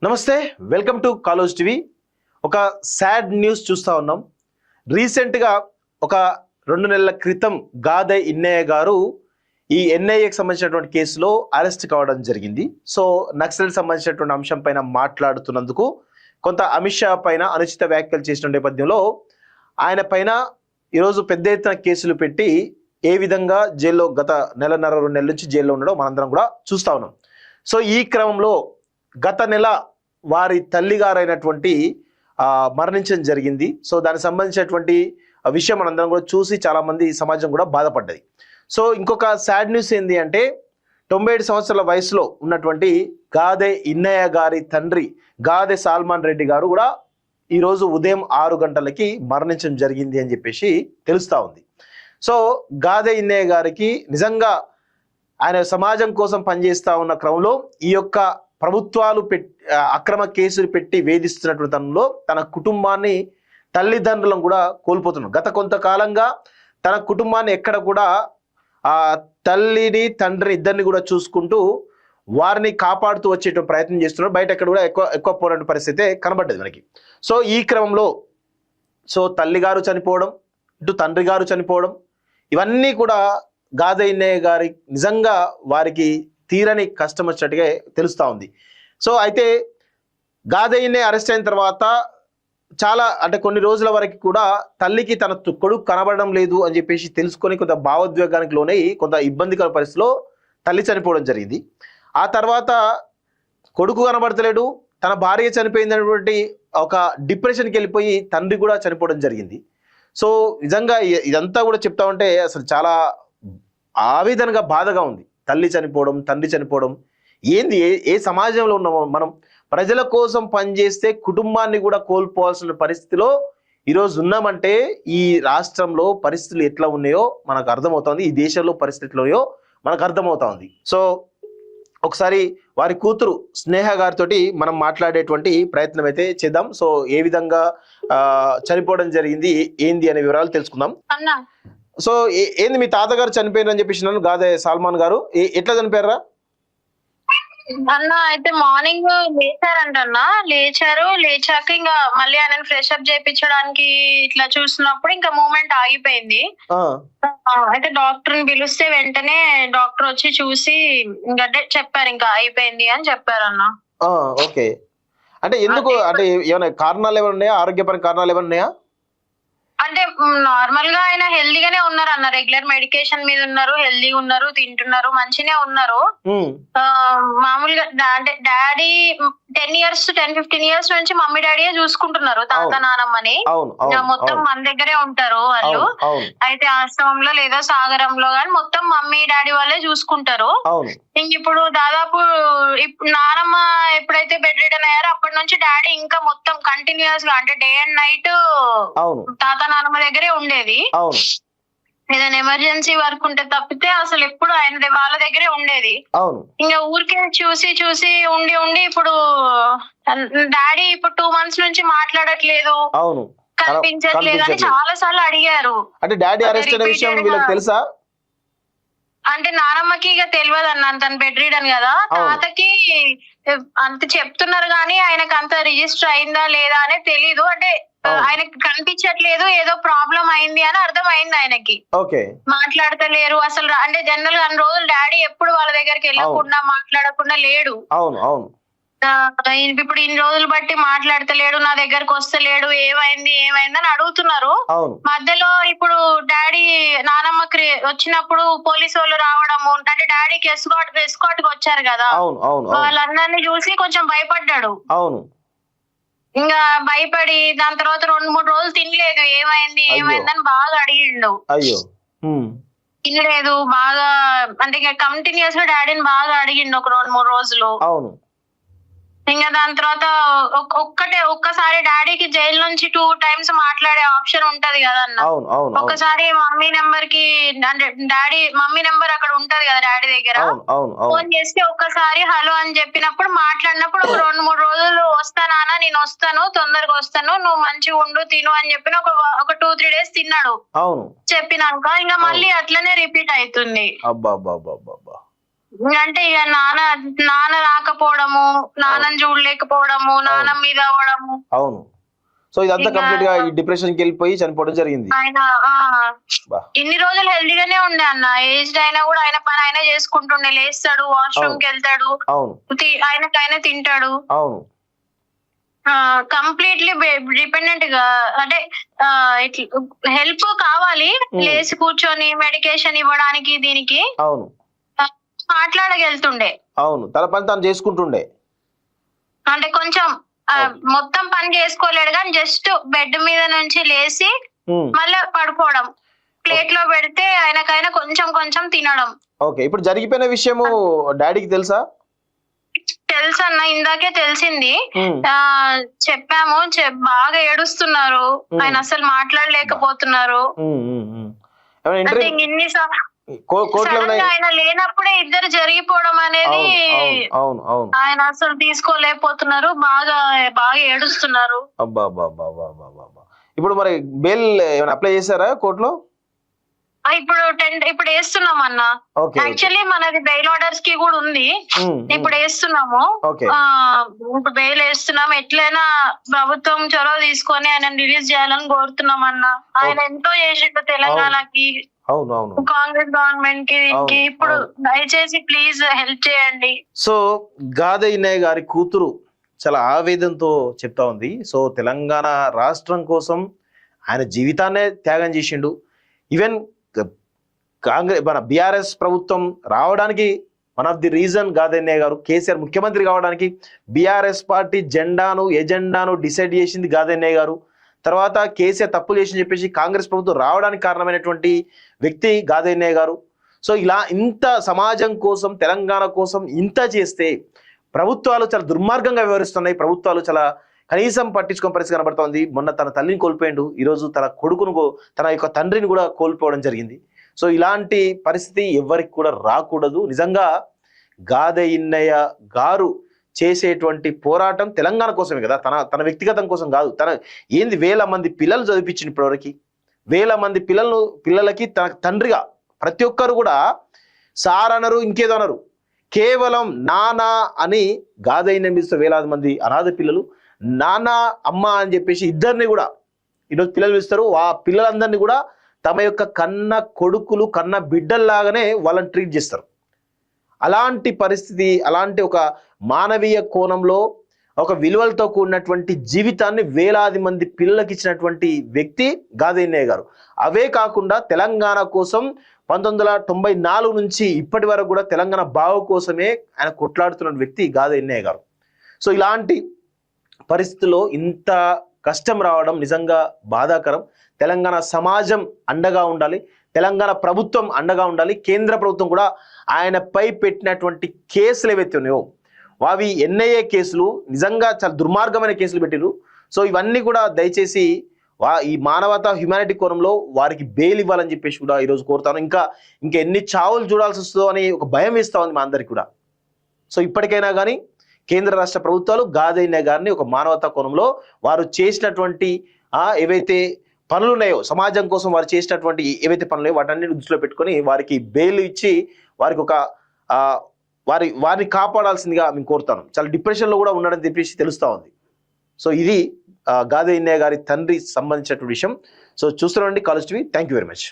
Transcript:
నమస్తే, welcome to కాలోజ్ TV. ఒక sad news చూస్తూ ఉన్నాం. రీసెంట్గా ఒక 2 నెలల క్రితం గాదె ఇన్నయ్య గారు ఈ ఎన్ఐఏకి సంబంధించినటువంటి కేసులో అరెస్ట్ కావడం జరిగింది. సో నక్సల్ సంబంధించినటువంటి అంశం పైన మాట్లాడుతున్నందుకు కొంత అమిత్ షా పైన అనుచిత వ్యాఖ్యలు చేసిన నేపథ్యంలో ఆయన పైన ఈరోజు పెద్ద ఎత్తున కేసులు పెట్టి ఏ విధంగా జైల్లో గత 1.5-2 నెలల నుంచి జైల్లో ఉండడం మనందరం కూడా చూస్తూ ఉన్నాం. సో ఈ క్రమంలో గత నెల వారి తల్లిగారైనటువంటి మరణించడం జరిగింది. సో దానికి సంబంధించినటువంటి విషయం మనందరం కూడా చూసి చాలామంది సమాజం కూడా బాధపడ్డది. సో ఇంకొక సాడ్ న్యూస్ ఏంటి అంటే 97 సంవత్సరాల వయసులో ఉన్నటువంటి గాదె ఇన్నయ్య గారి తండ్రి గాదె సాల్మాన్ రెడ్డి గారు కూడా ఈరోజు ఉదయం 6 గంటలకి మరణించడం జరిగింది అని చెప్పేసి తెలుస్తూ ఉంది. సో గాదె ఇన్నయ్య గారికి నిజంగా ఆయన సమాజం కోసం పనిచేస్తూ ఉన్న క్రమంలో ఈ యొక్క ప్రభుత్వాలు అక్రమ కేసులు పెట్టి వేధిస్తున్నటువంటి తనంలో తన కుటుంబాన్ని తల్లిదండ్రులను కూడా కోల్పోతున్నారు. గత కొంతకాలంగా తన కుటుంబాన్ని ఎక్కడ కూడా ఆ తల్లిని తండ్రిని ఇద్దరిని కూడా చూసుకుంటూ వారిని కాపాడుతూ వచ్చేటువంటి ప్రయత్నం చేస్తున్నారు. బయట ఎక్కడ కూడా ఎక్కువ పోరాట పరిస్థితి కనబడ్డది మనకి. సో ఈ క్రమంలో తల్లి గారు చనిపోవడం, ఇటు తండ్రి గారు చనిపోవడం, ఇవన్నీ కూడా గాదె ఇన్నయ్య గారి నిజంగా వారికి తీరని కష్టం వచ్చినట్టుగా తెలుస్తూ ఉంది. సో అయితే గాదె ఇన్నయ్య అరెస్ట్ అయిన తర్వాత చాలా అంటే కొన్ని రోజుల వరకు కూడా తల్లికి తన కొడుకు కనబడడం లేదు అని చెప్పేసి తెలుసుకొని కొంత భావోద్వేగానికి లోనై కొంత ఇబ్బందికర పరిస్థితిలో తల్లి చనిపోవడం జరిగింది. ఆ తర్వాత కొడుకు కనబడతలేడు, తన భార్య చనిపోయింది అనేటువంటి ఒక డిప్రెషన్కి వెళ్ళిపోయి తండ్రి కూడా చనిపోవడం జరిగింది. సో నిజంగా ఇదంతా కూడా చెప్తా ఉంటే అసలు చాలా ఆవేదనగా బాధగా ఉంది. తల్లి చనిపోవడం, తండ్రి చనిపోవడం ఏంది? ఏ సమాజంలో ఉన్నామో మనం? ప్రజల కోసం పనిచేస్తే కుటుంబాన్ని కూడా కోల్పోవాల్సిన పరిస్థితిలో ఈరోజు ఉన్నామంటే ఈ రాష్ట్రంలో పరిస్థితులు ఎట్లా ఉన్నాయో మనకు అర్థమవుతుంది, ఈ దేశంలో పరిస్థితులు ఉన్నాయో మనకు అర్థమవుతా ఉంది. సో ఒకసారి వారి కూతురు స్నేహ గారితో మనం మాట్లాడేటువంటి ప్రయత్నం అయితే చేద్దాం. సో ఏ విధంగా చనిపోవడం జరిగింది, ఏంది అనే వివరాలు తెలుసుకుందాం. సో ఏంది మీ తాతగారు చనిపోయారు అని చెప్పేసి నన్ను గాదె సాల్మాన్ గారు ఎట్లా చనిపోయారా అన్న? అయితే మార్నింగ్ లేచారంటన్నా, లేచాక ఇంకా మళ్ళీ ఆయన ఫ్రెష్ అప్ చేయించడానికి ఇట్లా చూసినప్పుడు ఇంకా మూమెంట్ ఆగిపోయింది. అయితే డాక్టర్ ని పిలిస్తే వెంటనే డాక్టర్ వచ్చి చూసి ఇంకా చెప్పారు ఇంకా అయిపోయింది అని చెప్పారన్న. ఓకే, అంటే ఎందుకు, అంటే ఏమైనా కారణాలు ఏమైనా ఉన్నాయా, ఆరోగ్యపరమైన కారణాలు ఏమైనా ఉన్నాయా? అంటే నార్మల్ గా ఆయన హెల్దీగానే ఉన్నారు అన్న, రెగ్యులర్ మెడికేషన్ మీద ఉన్నారు, హెల్దీగా ఉన్నారు, తింటున్నారు, మంచినే ఉన్నారు. మామూలుగా అంటే డాడీ 10-15 ఇయర్స్ నుంచి మమ్మీ డాడీయే చూసుకుంటున్నారు, తాత నానమ్మని. మొత్తం మన దగ్గరే ఉంటారు వాళ్ళు. అయితే ఆశ్రమంలో లేదా సాగరంలో గాని మొత్తం మమ్మీ డాడీ వాళ్ళే చూసుకుంటారు. ఇంక ఇప్పుడు దాదాపు నానమ్మ ఎప్పుడైతే బెడ్ రిటర్న్ అయ్యారో అప్పటి నుంచి డాడీ ఇంకా మొత్తం కంటిన్యూస్ గా అంటే డే అండ్ నైట్ తాత నానమ్మ దగ్గరే ఉండేది. ఏదైనా ఎమర్జెన్సీ వర్క్ ఉంటే తప్పితే అసలు ఎప్పుడు ఆయన వాళ్ళ దగ్గరే ఉండేది. ఇంకా ఊరికే చూసి ఉండి ఇప్పుడు డాడీ ఇప్పుడు 2 months నుంచి మాట్లాడట్లేదు, కనిపించట్లేదు అని చాలా సార్లు అడిగారు. అంటే డాడీ అరెస్ట్ అయిన విషయం వీళ్ళకి తెలుసా? అంటే నానమ్మకి ఇక తెలియదు అన్న, తను బెడ్ రీడన్ కదా. తాతకి అంత చెప్తున్నారు కానీ ఆయనకు అంత రిజిస్టర్ అయిందా లేదా అనే తెలీదు. అంటే ఆయనకి కనిపించట్లేదు, ఏదో ప్రాబ్లం అయింది అని అర్థమైంది ఆయనకి. మాట్లాడతలేరు అసలు. అంటే జనరల్ గా అన్ని రోజులు డాడీ ఎప్పుడు వాళ్ళ దగ్గరికి వెళ్ళకుండా మాట్లాడకుండా లేడు. ఇప్పుడు ఇన్ని రోజులు బట్టి మాట్లాడతలేడు, నా దగ్గరకు వస్తలేడు, ఏమైంది అని అడుగుతున్నారు. మధ్యలో ఇప్పుడు డాడీ నానమ్మకి వచ్చినప్పుడు పోలీసు వాళ్ళు రావడము, అంటే డాడీకి ఎస్కాట్ కి వచ్చారు కదా, వాళ్ళందరినీ చూసి కొంచెం భయపడ్డాడు. ఇంకా భయపడి దాని తర్వాత 2-3 రోజులు తినలేదు, ఏమైంది అని బాగా అడిగిండు. తినలేదు బాగా, అంటే ఇంకా కంటిన్యూస్ గా డాడీని బాగా అడిగిండు ఒక 2-3 రోజులు. ఇంకా దాని తర్వాత ఒక్కసారి డాడీకి జైలు నుంచి 2 times మాట్లాడే ఆప్షన్ ఉంటది కదా అన్న. ఒక్కసారి మమ్మీ నెంబర్ కి, అంటే డాడీ మమ్మీ నెంబర్ అక్కడ ఉంటది కదా డాడీ దగ్గర, ఫోన్ చేస్తే ఒక్కసారి హలో అని చెప్పినప్పుడు మాట్లాడినప్పుడు ఒక 2-3 రోజులు వస్తానా, నేను వస్తాను, తొందరగా వస్తాను, నువ్వు మంచిగా ఉండు, తిను అని చెప్పిన ఒక 2-3 days తిన్నాడు. చెప్పినాక ఇంకా మళ్ళీ అట్లనే రిపీట్ అవుతుంది. అంటే ఇక నాన్న రాకపోవడము, నాన్నని చూడలేకపోవడము, నాన్న మీద అవ్వడము. అవును. సో ఇదంతా కంప్లీట్ గా ఈ డిప్రెషన్ కి వెళ్ళిపోయి చనిపోవడం జరిగింది. ఆయన ఇన్ని రోజులు హెల్దీగానే ఉండే అన్న, ఏజ్డ్ అయినా కూడా ఆయన పని ఆయన చేసుకుంటుండే, లేస్తాడు, వాష్రూమ్ కి వెళ్తాడు, ఆయన తింటాడు. అవును. కంప్లీట్లీ డిపెండెంట్ గా, అంటే హెల్ప్ కావాలి, లేచి కూర్చొని మెడికేషన్ ఇవ్వడానికి దీనికి. అవును. మాట్లాడగలుగుతుండే. అవును, తన పని తాను చేసుకుంటుండే. అంటే కొంచెం మొత్తం పని చేసుకోలేడు కానీ జస్ట్ బెడ్ మీద నుంచి లేచి మళ్ళీ పడుకోవడం, ప్లేట్ లో పెడితే ఆయనకైనా కొంచెం కొంచెం తినడం. ఓకే, ఇప్పుడు జరిగిపోయిన విషయము డాడీకి తెలుసా? తెలుసు అన్న, ఇందాకే తెలిసింది. చెప్పాము, బాగా ఏడుస్తున్నారు, ఆయన అసలు మాట్లాడలేకపోతున్నారు. ఆయన లేనప్పుడే ఇద్దరు జరిగిపోవడం అనేది ఆయన అసలు తీసుకోలేకపోతున్నారు, బాగా బాగా ఏడుస్తున్నారు. ఇప్పుడు మరి బెయిల్ ఏమైనా అప్లై చేశారా కోర్టులో? ఇప్పుడు వేస్తున్నాం అన్న. యాక్చువల్లీ మనది బెయిల్ ఆర్డర్స్ కి కూడా ఉంది, ఇప్పుడు వేస్తున్నాము. ఇప్పుడు బెయిల్ వేస్తున్నాం. ఎట్లయినా ప్రభుత్వం చొరవ తీసుకొని ఆయన రిలీజ్ చేయాలని కోరుతున్నాం అన్న. ఆయన ఎంతో చేసిండు తెలంగాణకి, కాంగ్రెస్ గవర్నమెంట్ కి. ఇప్పుడు దయచేసి ప్లీజ్ హెల్ప్ చేయండి. సో గాదె ఇన్నయ్య గారి కూతురు చాలా ఆవేదనతో చెప్తా ఉంది. సో తెలంగాణ రాష్ట్రం కోసం ఆయన జీవితాన్నే త్యాగం చేసిండు. ఈవెన్ కాంగ్రెస్ మన బీఆర్ఎస్ ప్రభుత్వం రావడానికి వన్ ఆఫ్ ది రీజన్ గాదె ఇన్నయ్య గారు. కేసీఆర్ ముఖ్యమంత్రి కావడానికి బీఆర్ఎస్ పార్టీ ఎజెండాను డిసైడ్ చేసింది గాదె ఇన్నయ్య గారు. తర్వాత కేసీఆర్ తప్పులు చేసి చెప్పేసి కాంగ్రెస్ ప్రభుత్వం రావడానికి కారణమైనటువంటి వ్యక్తి గాదె ఇన్నయ్య గారు. సో ఇలా ఇంత సమాజం కోసం, తెలంగాణ కోసం ఇంత చేస్తే ప్రభుత్వాలు చాలా దుర్మార్గంగా వ్యవహరిస్తున్నాయి. ప్రభుత్వాలు చాలా కనీసం పట్టించుకునే పరిస్థితి కనబడుతోంది. మొన్న తన తల్లిని కోల్పోయిండు, ఈరోజు తన కొడుకును, తన యొక్క తండ్రిని కూడా కోల్పోవడం జరిగింది. సో ఇలాంటి పరిస్థితి ఎవరికి కూడా రాకూడదు. నిజంగా గాదె ఇన్నయ్య గారు చేసేటువంటి పోరాటం తెలంగాణ కోసమే కదా, తన వ్యక్తిగతం కోసం కాదు. తన ఏంది 1000 మంది పిల్లలు చదివించింది ఇప్పటివరకు. 1000 మంది పిల్లలకి తన తండ్రిగా ప్రతి ఒక్కరు కూడా సార్ అనరు, ఇంకేదో అనరు, కేవలం నానా అని గాదె ఇన్నయ్య పిలుస్తారు. 1000 మంది అనాథ పిల్లలు నానా అమ్మ అని చెప్పేసి ఇద్దరిని కూడా ఈరోజు పిల్లలు పిలుస్తారు. ఆ పిల్లలందరినీ కూడా తమ యొక్క కన్న కొడుకులు, కన్న బిడ్డల్లాగానే వాళ్ళని ట్రీట్ చేస్తారు. అలాంటి పరిస్థితి, అలాంటి ఒక మానవీయ కోణంలో ఒక విలువలతో కూడినటువంటి జీవితాన్ని 1000 మంది పిల్లలకి ఇచ్చినటువంటి వ్యక్తి గాదె ఇన్నయ్య గారు. అవే కాకుండా తెలంగాణ కోసం 1994 నుంచి ఇప్పటి వరకు కూడా తెలంగాణ బావు కోసమే ఆయన కొట్లాడుతున్న వ్యక్తి గాదె ఇన్నయ్య గారు. సో ఇలాంటి పరిస్థితుల్లో ఇంత కష్టం రావడం నిజంగా బాధాకరం. తెలంగాణ సమాజం అండగా ఉండాలి, తెలంగాణ ప్రభుత్వం అండగా ఉండాలి. కేంద్ర ప్రభుత్వం కూడా ఆయనపై పెట్టినటువంటి కేసులు ఏవైతే ఉన్నాయో అవి ఎన్ఐఏ కేసులు నిజంగా చాలా దుర్మార్గమైన కేసులు పెట్టిరు. సో ఇవన్నీ కూడా దయచేసి ఈ మానవతా హ్యుమానిటీ కోణంలో వారికి బెయిల్ ఇవ్వాలని చెప్పేసి కూడా ఈరోజు కోరుతాను. ఇంకా ఎన్ని చావులు చూడాల్సి వస్తుందో అని ఒక భయం వేస్తూ ఉంది మా అందరికి కూడా. సో ఇప్పటికైనా కానీ కేంద్ర రాష్ట్ర ప్రభుత్వాలు గాదె ఇన్నయ్య గారిని ఒక మానవతా కోణంలో వారు చేసినటువంటి ఏవైతే పనులు ఉన్నాయో, సమాజం కోసం వారు చేసినటువంటి ఏవైతే పనులు వాటన్ని దృష్టిలో పెట్టుకొని వారికి బెయిల్ ఇచ్చి వారికి ఒక వారిని కాపాడాల్సిందిగా మేము కోరుతాను. చాలా డిప్రెషన్లో కూడా ఉన్నాడని చెప్పేసి తెలుస్తూ ఉంది. సో ఇది గాదె ఇన్నయ్య గారి తండ్రి సంబంధించినటువంటి విషయం. సో చూస్తున్నాండి college TV. Thank you very much.